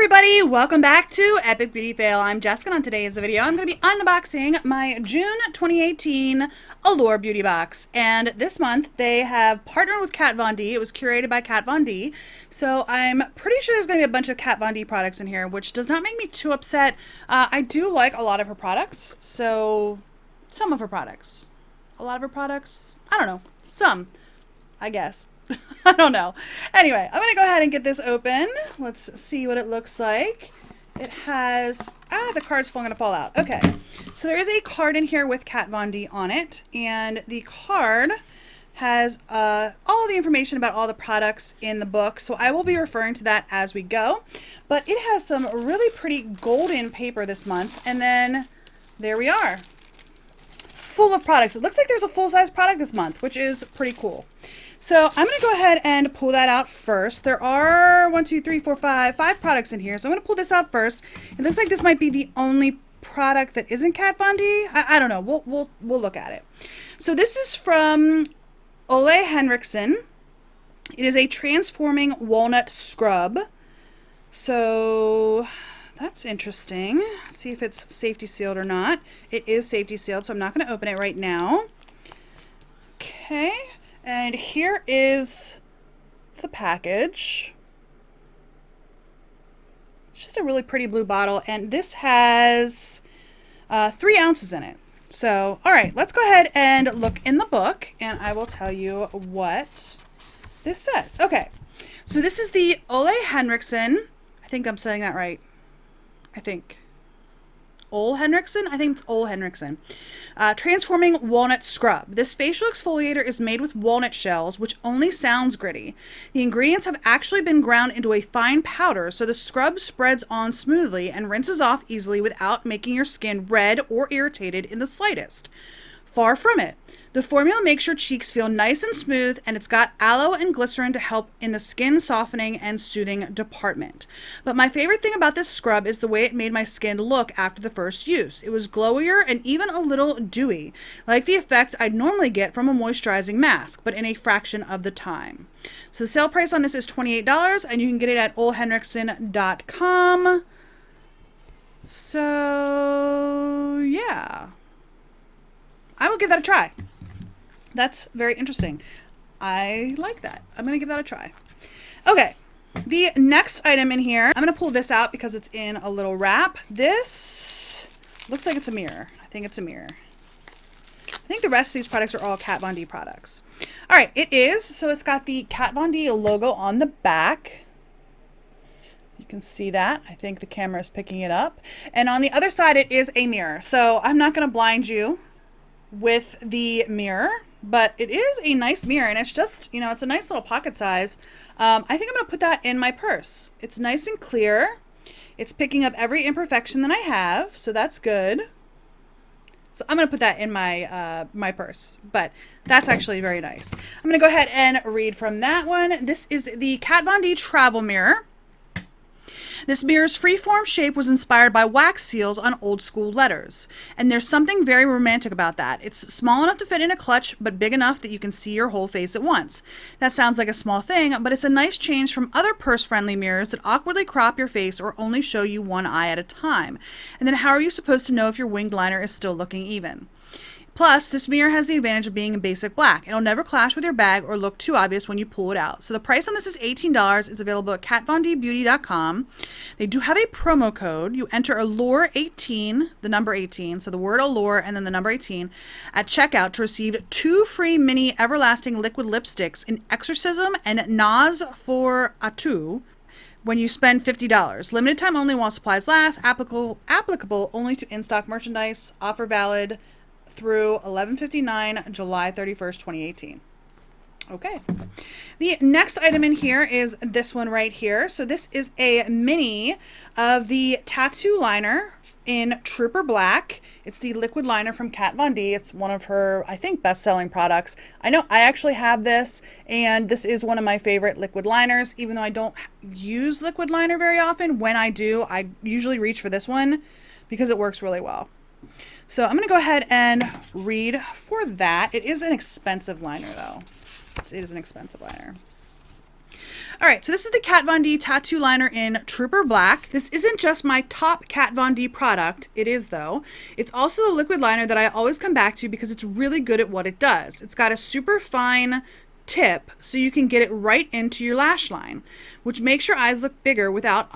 everybody, welcome back to Epic Beauty Fail. I'm Jessica, and on today's video I'm going to be unboxing my June 2018 Allure beauty box. And this month they have partnered with Kat Von D. It was curated by Kat Von D. So I'm pretty sure there's going to be a bunch of Kat Von D products in here, which does not make me too upset. I do like a lot of her products. So some of her products. A lot of her products? I don't know. Some, I guess. I don't know. Anyway, I'm going to go ahead and get this open. Let's see what it looks like. It has, the card's going to fall out. Okay, so there is a card in here with Kat Von D on it, and the card has all the information about all the products in the book, so I will be referring to that as we go. But it has some really pretty golden paper this month, and then there we are. Full of products. It looks like there's a full-size product this month, which is pretty cool. So I'm going to go ahead and pull that out first. There are 5 products in here. So I'm going to pull this out first. It looks like this might be the only product that isn't Kat Von D. I don't know. We'll look at it. So this is from Ole Henriksen. It is a transforming walnut scrub. So that's interesting. Let's see if it's safety sealed or not. It is safety sealed, so I'm not going to open it right now. Okay. And here is the package. It's just a really pretty blue bottle, and this has 3 ounces in it. So, all right, let's go ahead and look in the book, and I will tell you what this says. Okay, so this is the Ole Henriksen. I think I'm saying that right. I think. Ole Henriksen? I think it's Ole Henriksen. Transforming Walnut Scrub. This facial exfoliator is made with walnut shells, which only sounds gritty. The ingredients have actually been ground into a fine powder, so the scrub spreads on smoothly and rinses off easily without making your skin red or irritated in the slightest. Far from it. The formula makes your cheeks feel nice and smooth, and it's got aloe and glycerin to help in the skin softening and soothing department. But my favorite thing about this scrub is the way it made my skin look after the first use. It was glowier and even a little dewy, like the effect I'd normally get from a moisturizing mask, but in a fraction of the time. So the sale price on this is $28, and you can get it at olehenriksen.com. So yeah, I will give that a try. That's very interesting. I like that. I'm going to give that a try. Okay, the next item in here, I'm going to pull this out because it's in a little wrap. This looks like it's a mirror. I think it's a mirror. I think the rest of these products are all Kat Von D products. All right, it is. So it's got the Kat Von D logo on the back. You can see that. I think the camera is picking it up. And on the other side, it is a mirror. So I'm not going to blind you with the mirror, but it is a nice mirror, and it's just, you know, it's a nice little pocket size. I think I'm going to put that in my purse. It's nice and clear. It's picking up every imperfection that I have, so that's good. So I'm going to put that in my my purse, but that's actually very nice. I'm going to go ahead and read from that one. This is the Kat Von D travel mirror. This mirror's freeform shape was inspired by wax seals on old school letters. And there's something very romantic about that. It's small enough to fit in a clutch, but big enough that you can see your whole face at once. That sounds like a small thing, but it's a nice change from other purse-friendly mirrors that awkwardly crop your face or only show you one eye at a time. And then how are you supposed to know if your winged liner is still looking even? Plus, this mirror has the advantage of being in basic black. It'll never clash with your bag or look too obvious when you pull it out. So the price on this is $18. It's available at katvondbeauty.com. They do have a promo code. You enter Allure18, the number 18, so the word Allure and then the number 18, at checkout to receive 2 free mini everlasting liquid lipsticks in Exorcism and Naz for Atu when you spend $50. Limited time only while supplies last. Applicable only to in-stock merchandise. Offer valid through 11/59, July 31st, 2018. Okay. The next item in here is this one right here. So this is a mini of the tattoo liner in Trooper Black. It's the liquid liner from Kat Von D. It's one of her, I think, best-selling products. I know I actually have this, and this is one of my favorite liquid liners. Even though I don't use liquid liner very often, when I do, I usually reach for this one because it works really well. So I'm going to go ahead and read for that. It is an expensive liner, though. It is an expensive liner. All right, so this is the Kat Von D tattoo liner in Trooper Black. This isn't just my top Kat Von D product. It is, though. It's also the liquid liner that I always come back to because it's really good at what it does. It's got a super fine tip so you can get it right into your lash line, which makes your eyes look bigger without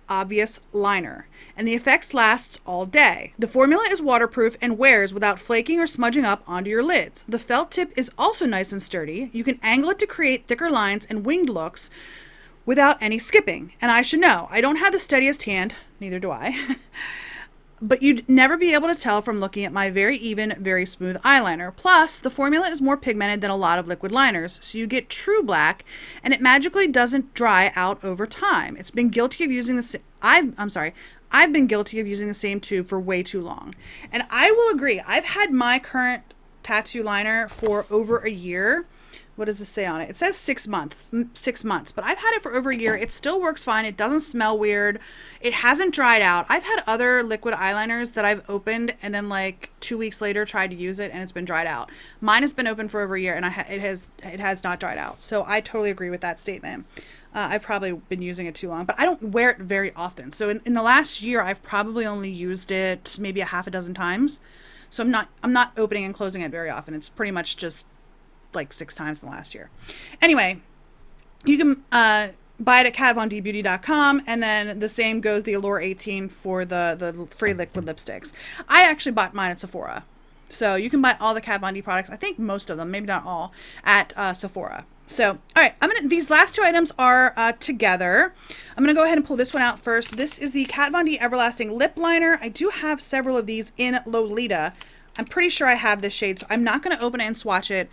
obvious liner, and the effects lasts all day. The formula is waterproof and wears without flaking or smudging up onto your lids. The felt tip is also nice and sturdy. You can angle it to create thicker lines and winged looks without any skipping. And I should know, I don't have the steadiest hand, neither do I. But you'd never be able to tell from looking at my very even, very smooth eyeliner. Plus, the formula is more pigmented than a lot of liquid liners, so you get true black, and it magically doesn't dry out over time. It's been guilty of using the I've been guilty of using the same tube for way too long. And I will agree, I've had my current tattoo liner for over a year. What does this say on it? It says 6 months, but I've had it for over a year. It still works fine. It doesn't smell weird. It hasn't dried out. I've had other liquid eyeliners that I've opened and then like 2 weeks later tried to use it and it's been dried out. Mine has been open for over a year and it has not dried out. So I totally agree with that statement. I've probably been using it too long, but I don't wear it very often. So in the last year, I've probably only used it maybe a half a dozen times. So I'm not opening and closing it very often. It's pretty much just like 6 times in the last year. Anyway, you can buy it at katvondbeauty.com, and then the same goes the Allure 18 for the free liquid lipsticks. I actually bought mine at Sephora. So you can buy all the Kat Von D products, I think most of them, maybe not all, at Sephora. So, all right, these last 2 items are together. I'm gonna go ahead and pull this one out first. This is the Kat Von D Everlasting Lip Liner. I do have several of these in Lolita. I'm pretty sure I have this shade, so I'm not going to open it and swatch it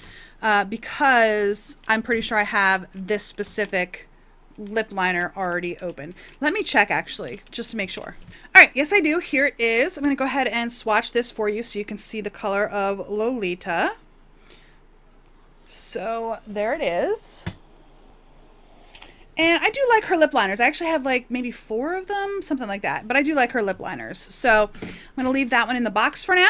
because I'm pretty sure I have this specific lip liner already open. Let me check actually, just to make sure. All right, yes I do. Here it is. I'm going to go ahead and swatch this for you so you can see the color of Lolita. So there it is. And I do like her lip liners. I actually have like maybe 4 of them, something like that. But I do like her lip liners. So I'm going to leave that one in the box for now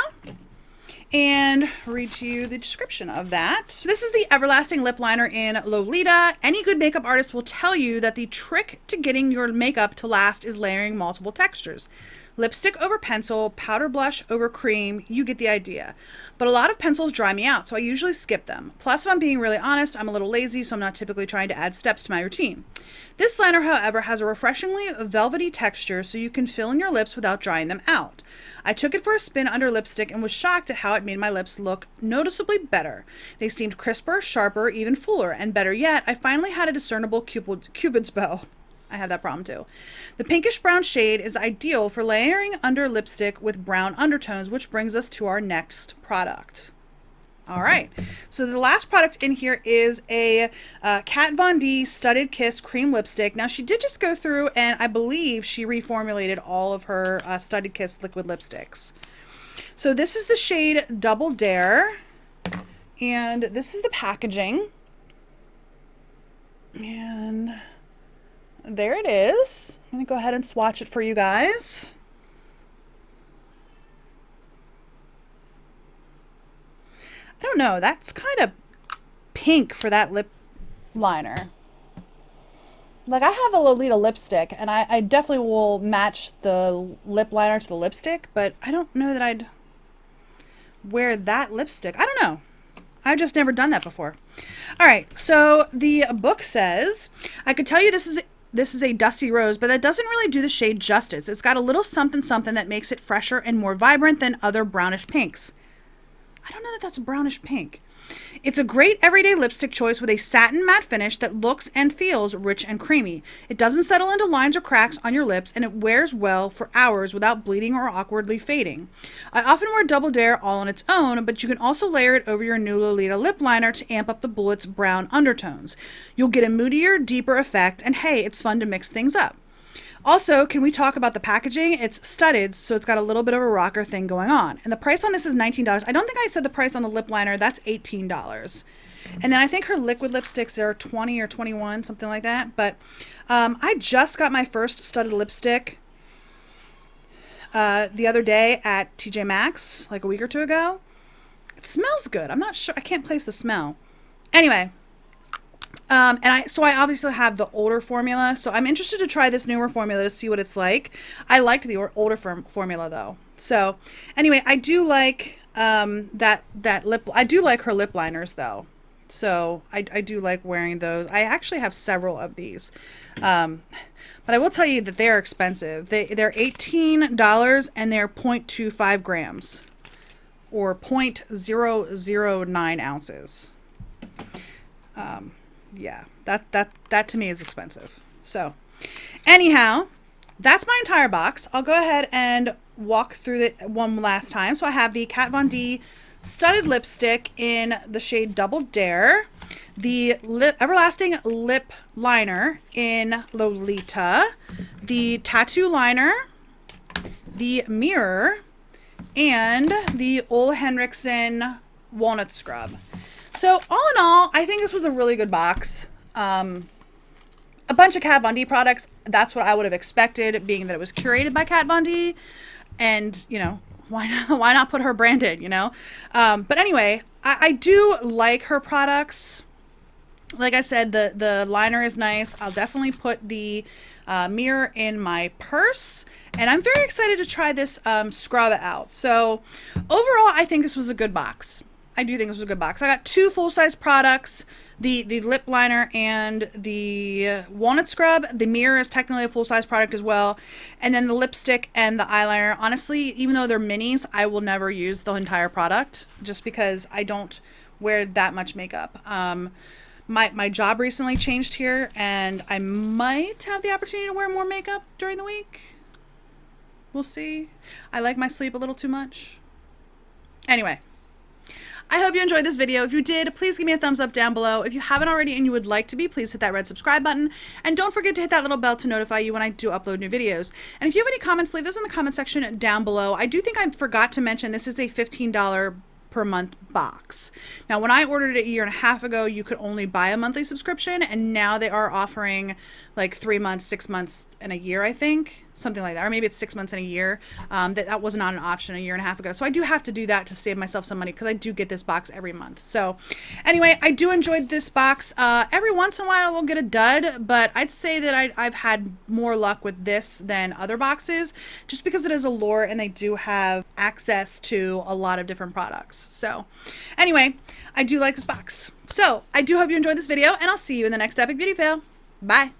and read to you the description of that. This is the Everlasting Lip Liner in Lolita. Any good makeup artist will tell you that the trick to getting your makeup to last is layering multiple textures. Lipstick over pencil, powder blush over cream, you get the idea. But a lot of pencils dry me out, so I usually skip them. Plus, if I'm being really honest, I'm a little lazy, so I'm not typically trying to add steps to my routine. This liner, however, has a refreshingly velvety texture, so you can fill in your lips without drying them out. I took it for a spin under lipstick and was shocked at how it made my lips look noticeably better. They seemed crisper, sharper, even fuller, and better yet, I finally had a discernible Cupid's bow. I have that problem too. The pinkish brown shade is ideal for layering under lipstick with brown undertones, which brings us to our next product. All right, so the last product in here is a Kat Von D Studded Kiss Cream Lipstick. Now she did just go through and I believe she reformulated all of her Studded Kiss liquid lipsticks. So this is the shade Double Dare, and this is the packaging. And there it is. I'm going to go ahead and swatch it for you guys. I don't know. That's kind of pink for that lip liner. Like, I have a Lolita lipstick, and I definitely will match the lip liner to the lipstick, but I don't know that I'd wear that lipstick. I don't know. I've just never done that before. All right. So the book says, I could tell you this is a dusty rose, but that doesn't really do the shade justice. It's got a little something something that makes it fresher and more vibrant than other brownish pinks. I don't know that that's a brownish pink. It's a great everyday lipstick choice with a satin matte finish that looks and feels rich and creamy. It doesn't settle into lines or cracks on your lips, and it wears well for hours without bleeding or awkwardly fading. I often wear Double Dare all on its own, but you can also layer it over your new Lolita lip liner to amp up the bullet's brown undertones. You'll get a moodier, deeper effect, and hey, it's fun to mix things up. Also, can we talk about the packaging? It's studded, so it's got a little bit of a rocker thing going on. And the price on this is $19. I don't think I said the price on the lip liner. That's $18. And then I think her liquid lipsticks are 20 or 21, something like that. But I just got my first studded lipstick the other day at TJ Maxx, like a week or 2 ago. It smells good. I'm not sure. I can't place the smell. Anyway, So I obviously have the older formula, so I'm interested to try this newer formula to see what it's like. I liked the older formula though. So anyway, I do like that lip. I do like her lip liners though. So I do like wearing those. I actually have several of these. But I will tell you that they are expensive. They're $18 and they're 0.25 grams or 0.009 ounces. Yeah, that to me is expensive. So anyhow, that's my entire box. I'll go ahead and walk through it one last time. So I have the Kat Von D studded lipstick in the shade Double Dare, the Everlasting Lip Liner in Lolita, the Tattoo Liner, the Mirror, and the Ole Henriksen Walnut Scrub. So all in all, I think this was a really good box. A bunch of Kat Von D products. That's what I would have expected, being that it was curated by Kat Von D. And, you know, why not put her brand in, you know? But anyway, I do like her products. Like I said, the liner is nice. I'll definitely put the mirror in my purse. And I'm very excited to try this scrub out. So overall, I think this was a good box. I do think this was a good box. I got 2 full-size products, the lip liner and the walnut scrub. The mirror is technically a full-size product as well. And then the lipstick and the eyeliner. Honestly, even though they're minis, I will never use the entire product just because I don't wear that much makeup. My job recently changed here, and I might have the opportunity to wear more makeup during the week. We'll see. I like my sleep a little too much. Anyway. I hope you enjoyed this video. If you did, please give me a thumbs up down below. If you haven't already and you would like to be, please hit that red subscribe button. And don't forget to hit that little bell to notify you when I do upload new videos. And if you have any comments, leave those in the comment section down below. I do think I forgot to mention this is a $15 per month box. Now, when I ordered it a year and a half ago, you could only buy a monthly subscription, and now they are offering like 3 months, 6 months, and a year, I think. Something like that, or maybe it's 6 months and a year. That was not an option a year and a half ago. So I do have to do that to save myself some money because I do get this box every month. So anyway, I do enjoy this box. Every once in a while I will get a dud, but I'd say that I've had more luck with this than other boxes just because it is Allure and they do have access to a lot of different products. So anyway, I do like this box. So I do hope you enjoyed this video, and I'll see you in the next epic beauty fail. Bye.